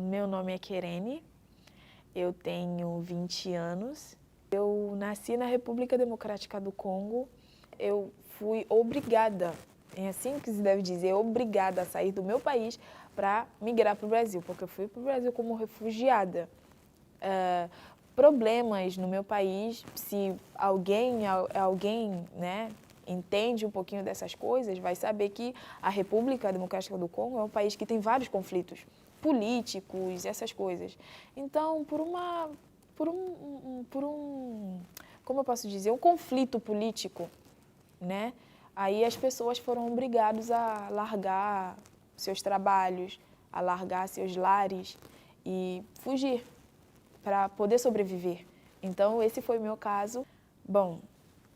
Meu nome é Kerene, eu tenho 20 anos. Eu nasci na República Democrática do Congo. Eu fui obrigada, é assim que se deve dizer, obrigada a sair do meu país para migrar para o Brasil, porque eu fui para o Brasil como refugiada. Problemas no meu país, se alguém né, entende um pouquinho dessas coisas, vai saber que a República Democrática do Congo é um país que tem vários conflitos políticos, essas coisas. Então, como eu posso dizer, um conflito político, né? Aí as pessoas foram obrigadas a largar seus trabalhos, a largar seus lares e fugir para poder sobreviver. Então, esse foi o meu caso. Bom,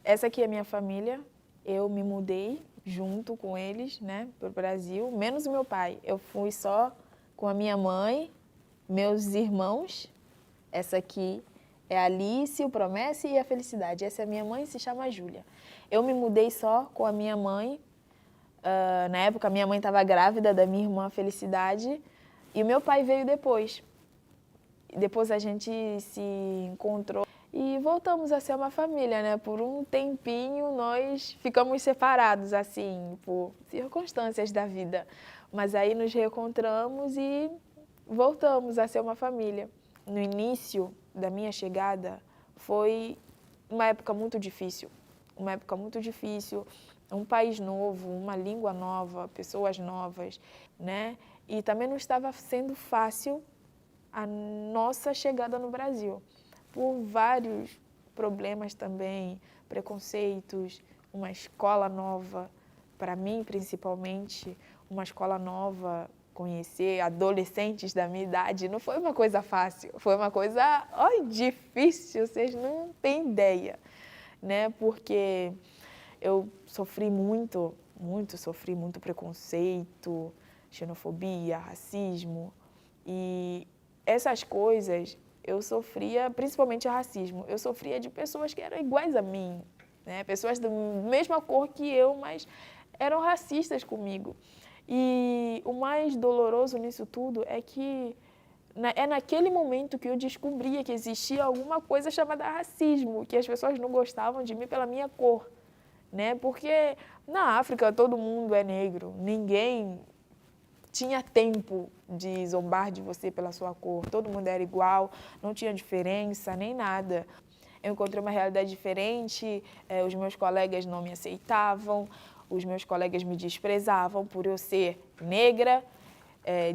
essa aqui é a minha família. Eu me mudei junto com eles, né, para o Brasil, menos o meu pai. Eu fui só com a minha mãe, meus irmãos. Essa aqui é a Alice, o Promessa e a Felicidade. Essa é a minha mãe, se chama Júlia. Eu me mudei só com a minha mãe. Na época, a minha mãe estava grávida da minha irmã Felicidade e o meu pai veio depois. Depois a gente se encontrou e voltamos a ser uma família, né? Por um tempinho nós ficamos separados, assim, por circunstâncias da vida. Mas aí nos reencontramos e voltamos a ser uma família. No início da minha chegada foi uma época muito difícil. Uma época muito difícil, um país novo, uma língua nova, pessoas novas, né? E também não estava sendo fácil a nossa chegada no Brasil, por vários problemas também, preconceitos, uma escola nova, para mim principalmente, uma escola nova, conhecer adolescentes da minha idade, não foi uma coisa fácil, foi uma coisa difícil, vocês não têm ideia, né? Porque eu sofri muito preconceito, xenofobia, racismo, e essas coisas eu sofria, principalmente racismo, eu sofria de pessoas que eram iguais a mim, né? Pessoas da mesma cor que eu, mas eram racistas comigo. E o mais doloroso nisso tudo é que é naquele momento que eu descobria que existia alguma coisa chamada racismo, que as pessoas não gostavam de mim pela minha cor, né? Porque na África todo mundo é negro, ninguém tinha tempo de zombar de você pela sua cor, todo mundo era igual, não tinha diferença nem nada. Eu encontrei uma realidade diferente, os meus colegas não me aceitavam, os meus colegas me desprezavam por eu ser negra,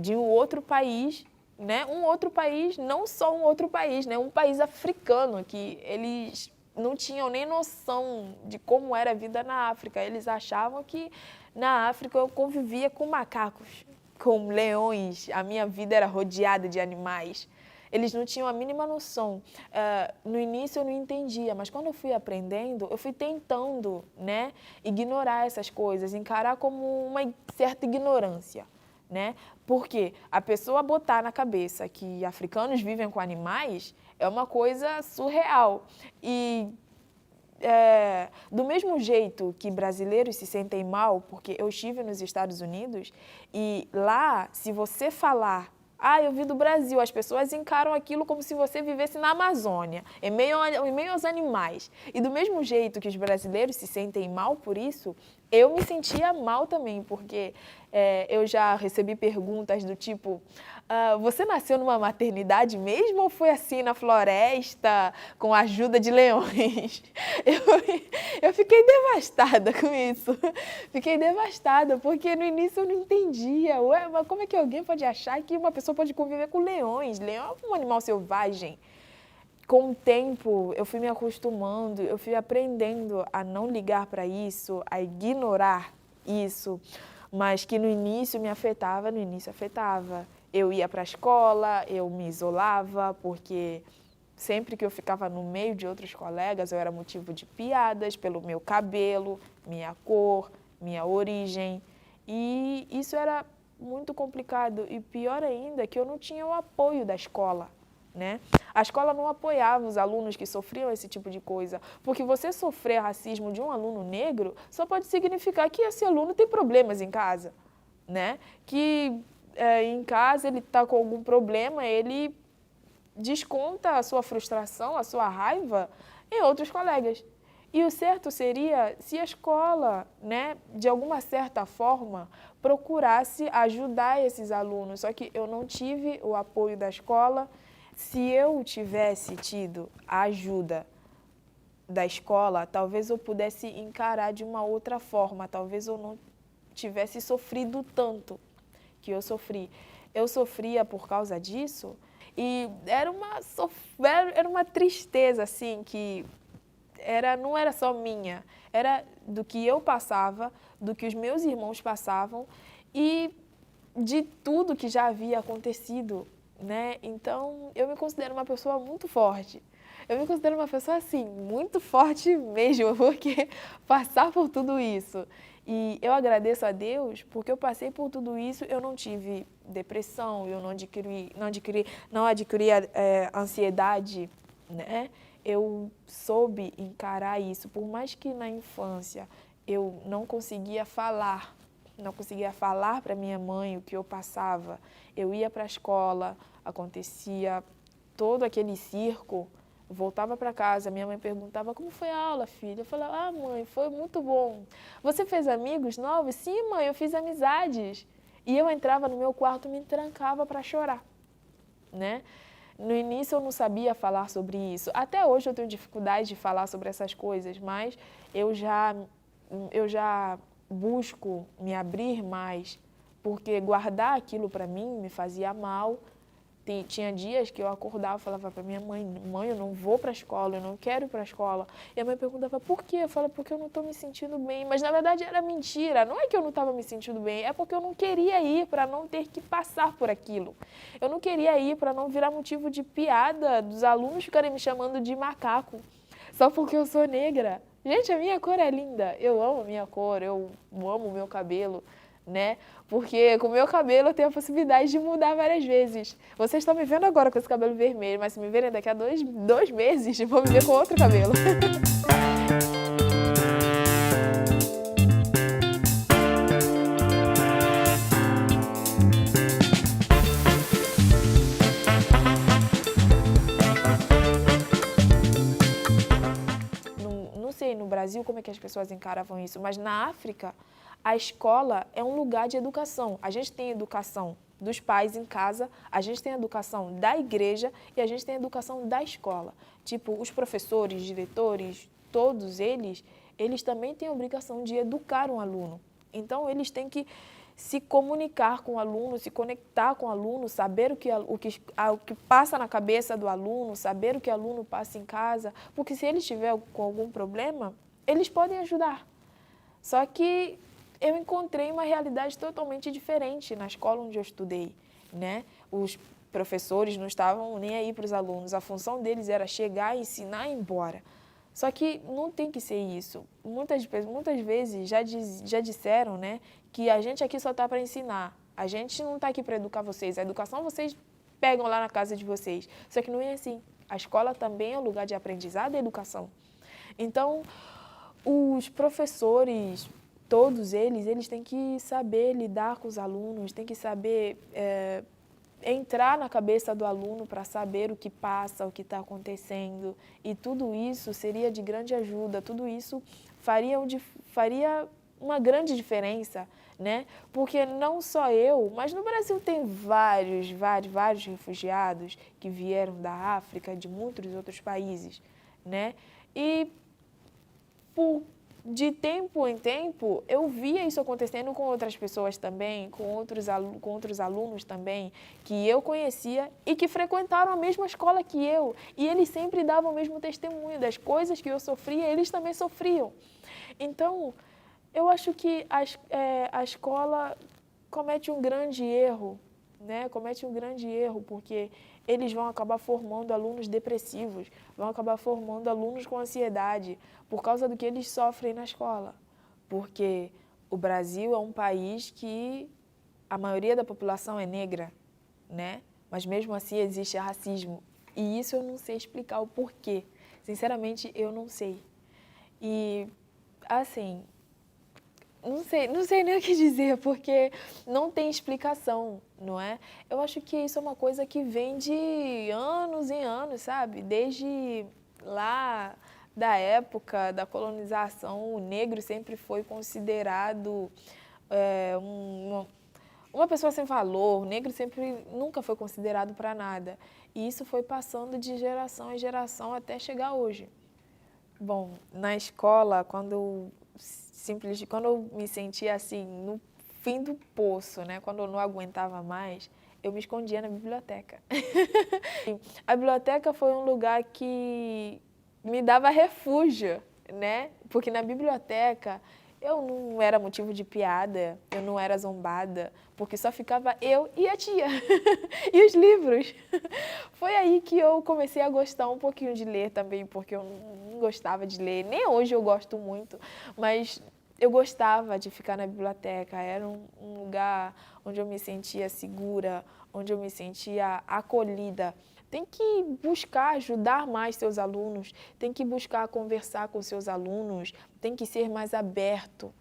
de um outro país, né? Um outro país, não só um outro país, né? Um país africano, que eles não tinham nem noção de como era a vida na África. Eles achavam que na África eu convivia com macacos, com leões, a minha vida era rodeada de animais. Eles não tinham a mínima noção. No início eu não entendia, mas quando eu fui aprendendo, eu fui tentando, né, ignorar essas coisas, encarar como uma certa ignorância, né? Porque a pessoa botar na cabeça que africanos vivem com animais é uma coisa surreal. E do mesmo jeito que brasileiros se sentem mal, porque eu estive nos Estados Unidos e lá, se você falar, eu vim do Brasil, as pessoas encaram aquilo como se você vivesse na Amazônia, em meio aos animais. E do mesmo jeito que os brasileiros se sentem mal por isso, eu me sentia mal também, porque eu já recebi perguntas do tipo, você nasceu numa maternidade mesmo ou foi assim na floresta com a ajuda de leões? Eu fiquei devastada com isso. Fiquei devastada, porque no início eu não entendia. Ué, mas como é que alguém pode achar que uma pessoa pode conviver com leões? Leão é um animal selvagem. Com o tempo, eu fui me acostumando, eu fui aprendendo a não ligar para isso, a ignorar isso, mas que no início me afetava, no início afetava. Eu ia para a escola, eu me isolava, porque Sempre que eu ficava no meio de outros colegas, eu era motivo de piadas pelo meu cabelo, minha cor, minha origem. E isso era muito complicado. E pior ainda, que eu não tinha o apoio da escola, né? A escola não apoiava os alunos que sofriam esse tipo de coisa. Porque você sofrer racismo de um aluno negro só pode significar que esse aluno tem problemas em casa, né? Que em casa ele está com algum problema, ele desconta a sua frustração, a sua raiva em outros colegas. E o certo seria se a escola, né, de alguma certa forma, procurasse ajudar esses alunos. Só que eu não tive o apoio da escola. Se eu tivesse tido a ajuda da escola, talvez eu pudesse encarar de uma outra forma, talvez eu não tivesse sofrido tanto que eu sofri. Eu sofria por causa disso. E era uma tristeza, assim, que não era só minha, era do que eu passava, do que os meus irmãos passavam e de tudo que já havia acontecido, né? Então, eu me considero uma pessoa muito forte. Eu me considero uma pessoa, assim, muito forte mesmo, porque passar por tudo isso. E eu agradeço a Deus porque eu passei por tudo isso, eu não tive depressão, eu não adquiri ansiedade, né? Eu soube encarar isso, por mais que na infância eu não conseguia falar para minha mãe o que eu passava. Eu ia para a escola, acontecia todo aquele circo, voltava para casa, minha mãe perguntava, como foi a aula, filha? Eu falava, mãe, foi muito bom. Você fez amigos novos? Sim, mãe, eu fiz amizades. E eu entrava no meu quarto e me trancava para chorar, né? No início eu não sabia falar sobre isso. Até hoje eu tenho dificuldade de falar sobre essas coisas, mas eu já busco me abrir mais, porque guardar aquilo para mim me fazia mal. Tinha dias que eu acordava e falava para minha mãe, mãe, eu não vou para a escola, eu não quero ir para a escola. E a mãe perguntava, por quê? Eu falava, porque eu não estou me sentindo bem. Mas na verdade era mentira, não é que eu não estava me sentindo bem, é porque eu não queria ir para não ter que passar por aquilo. Eu não queria ir para não virar motivo de piada dos alunos ficarem me chamando de macaco, só porque eu sou negra. Gente, a minha cor é linda, eu amo a minha cor, eu amo o meu cabelo, né? Porque com o meu cabelo eu tenho a possibilidade de mudar várias vezes. Vocês estão me vendo agora com esse cabelo vermelho, mas se me verem daqui a dois meses, vou me ver com outro cabelo. Não sei no Brasil como é que as pessoas encaravam isso, mas na África a escola é um lugar de educação. A gente tem educação dos pais em casa, a gente tem educação da igreja e a gente tem educação da escola. Tipo, os professores, diretores, todos eles também têm a obrigação de educar um aluno. Então, eles têm que se comunicar com o aluno, se conectar com o aluno, saber o que passa na cabeça do aluno, saber o que o aluno passa em casa, porque se ele estiver com algum problema, eles podem ajudar. Só que eu encontrei uma realidade totalmente diferente na escola onde eu estudei, né? Os professores não estavam nem aí para os alunos, a função deles era chegar, ensinar e ir embora. Só que não tem que ser isso. Muitas vezes já disseram, né, que a gente aqui só está para ensinar. A gente não está aqui para educar vocês. A educação vocês pegam lá na casa de vocês. Só que não é assim. A escola também é um lugar de aprendizado e educação. Então, os professores, todos eles têm que saber lidar com os alunos, têm que saber entrar na cabeça do aluno para saber o que passa, o que está acontecendo. E tudo isso seria de grande ajuda, tudo isso faria uma grande diferença, né? Porque não só eu, mas no Brasil tem vários refugiados que vieram da África, de muitos outros países, né? E de tempo em tempo, eu via isso acontecendo com outras pessoas também, com outros alunos também, que eu conhecia e que frequentaram a mesma escola que eu. E eles sempre davam o mesmo testemunho das coisas que eu sofria, eles também sofriam. Então, eu acho que a escola comete um grande erro, né? Comete um grande erro, porque eles vão acabar formando alunos depressivos, vão acabar formando alunos com ansiedade, por causa do que eles sofrem na escola. Porque o Brasil é um país que a maioria da população é negra, né? Mas mesmo assim existe racismo. E isso eu não sei explicar o porquê. Sinceramente, eu não sei. E, assim, não sei nem o que dizer, porque não tem explicação, não é? Eu acho que isso é uma coisa que vem de anos em anos, sabe? Desde lá da época da colonização, o negro sempre foi considerado uma pessoa sem valor, o negro nunca foi considerado para nada. E isso foi passando de geração em geração até chegar hoje. Bom, na escola, quando eu me sentia assim, no fim do poço, né? Quando eu não aguentava mais, eu me escondia na biblioteca. A biblioteca foi um lugar que me dava refúgio, né? Porque na biblioteca eu não era motivo de piada, eu não era zombada, porque só ficava eu e a tia e os livros. Foi aí que eu comecei a gostar um pouquinho de ler também, porque eu não gostava de ler, nem hoje eu gosto muito, mas eu gostava de ficar na biblioteca, era um lugar onde eu me sentia segura, onde eu me sentia acolhida. Tem que buscar ajudar mais seus alunos, tem que buscar conversar com seus alunos, tem que ser mais aberto,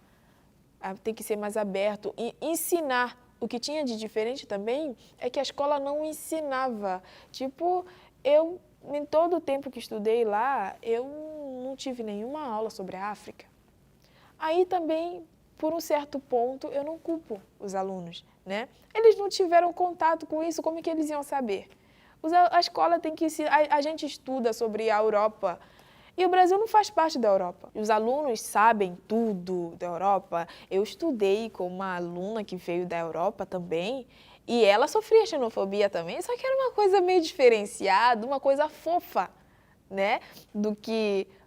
e ensinar. O que tinha de diferente também é que a escola não ensinava. Tipo, em todo o tempo que estudei lá, eu não tive nenhuma aula sobre a África. Aí também, por um certo ponto, eu não culpo os alunos, né? Eles não tiveram contato com isso, como é que eles iam saber? A escola tem que ensinar, a gente estuda sobre a Europa e o Brasil não faz parte da Europa. Os alunos sabem tudo da Europa. Eu estudei com uma aluna que veio da Europa também e ela sofria xenofobia também, só que era uma coisa meio diferenciada, uma coisa fofa, né,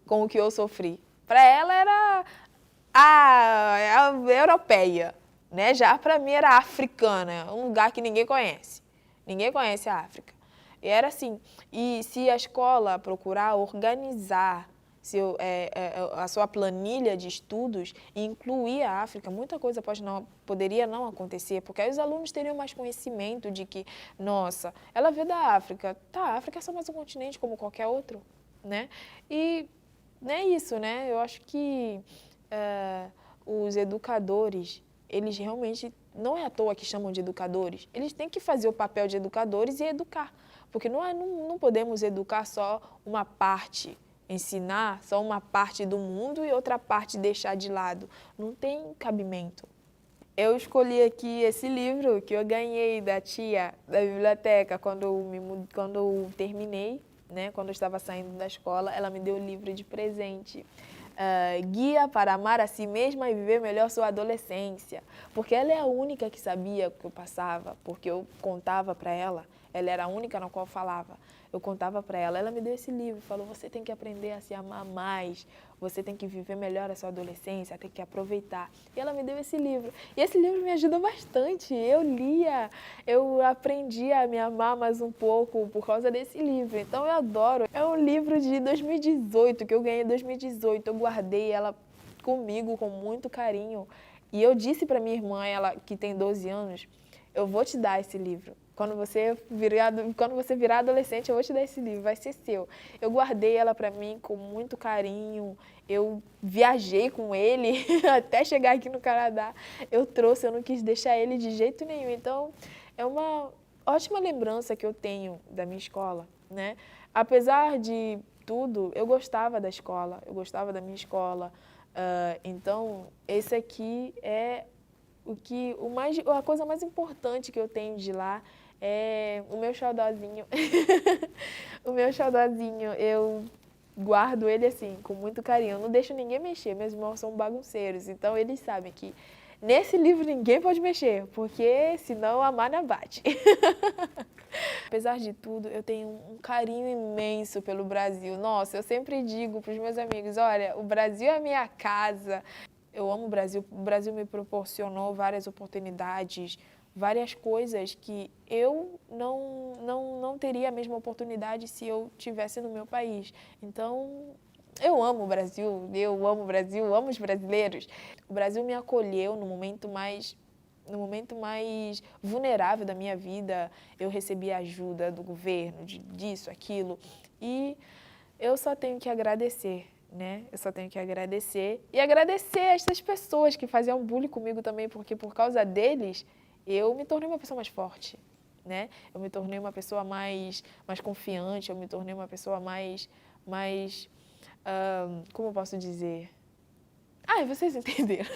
com o que eu sofri. Para ela era a europeia, né? Já para mim era africana, um lugar que ninguém conhece. Ninguém conhece a África. E era assim, e se a escola procurar organizar a sua planilha de estudos e incluir a África, muita coisa poderia não acontecer, porque aí os alunos teriam mais conhecimento de que, nossa, ela veio da África, tá, a África é só mais um continente como qualquer outro, né? E não é isso, né? Eu acho que os educadores, eles realmente, não é à toa que chamam de educadores, eles têm que fazer o papel de educadores e educar. Porque não podemos educar só uma parte, ensinar só uma parte do mundo e outra parte deixar de lado. Não tem cabimento. Eu escolhi aqui esse livro que eu ganhei da tia da biblioteca quando eu terminei, né? Quando eu estava saindo da escola, ela me deu o livro de presente. Guia para amar a si mesma e viver melhor sua adolescência. Porque ela é a única que sabia o que eu passava, porque eu contava para ela. Ela era a única na qual eu falava. Eu contava para ela, ela me deu esse livro, falou, você tem que aprender a se amar mais, você tem que viver melhor a sua adolescência, tem que aproveitar. E ela me deu esse livro. E esse livro me ajuda bastante. Eu lia, eu aprendi a me amar mais um pouco por causa desse livro. Então eu adoro. É um livro de 2018, que eu ganhei em 2018. Eu guardei ela comigo com muito carinho. E eu disse para minha irmã, ela que tem 12 anos, eu vou te dar esse livro. Quando você virar adolescente, eu vou te dar esse livro, vai ser seu. Eu guardei ela para mim com muito carinho, eu viajei com ele até chegar aqui no Canadá. Eu trouxe, eu não quis deixar ele de jeito nenhum. Então, é uma ótima lembrança que eu tenho da minha escola, né? Apesar de tudo, eu gostava da escola, eu gostava da minha escola. Então, esse aqui é a coisa mais importante que eu tenho de lá é o meu xodózinho. O meu xodózinho, eu guardo ele assim, com muito carinho. Eu não deixo ninguém mexer, meus irmãos são bagunceiros, então eles sabem que nesse livro ninguém pode mexer, porque senão a mana bate. Apesar de tudo, eu tenho um carinho imenso pelo Brasil. Nossa, eu sempre digo para os meus amigos, olha, o Brasil é a minha casa. Eu amo o Brasil me proporcionou várias oportunidades, várias coisas que eu não teria a mesma oportunidade se eu tivesse no meu país. Então, eu amo o Brasil, amo os brasileiros. O Brasil me acolheu no momento mais vulnerável da minha vida. Eu recebi ajuda do governo, disso, aquilo, e eu só tenho que agradecer, né? Eu só tenho que agradecer e agradecer essas pessoas que faziam bullying comigo também, porque por causa deles eu me tornei uma pessoa mais forte, né? Eu me tornei uma pessoa mais confiante, eu me tornei uma pessoa mais como eu posso dizer? Ai, vocês entenderam.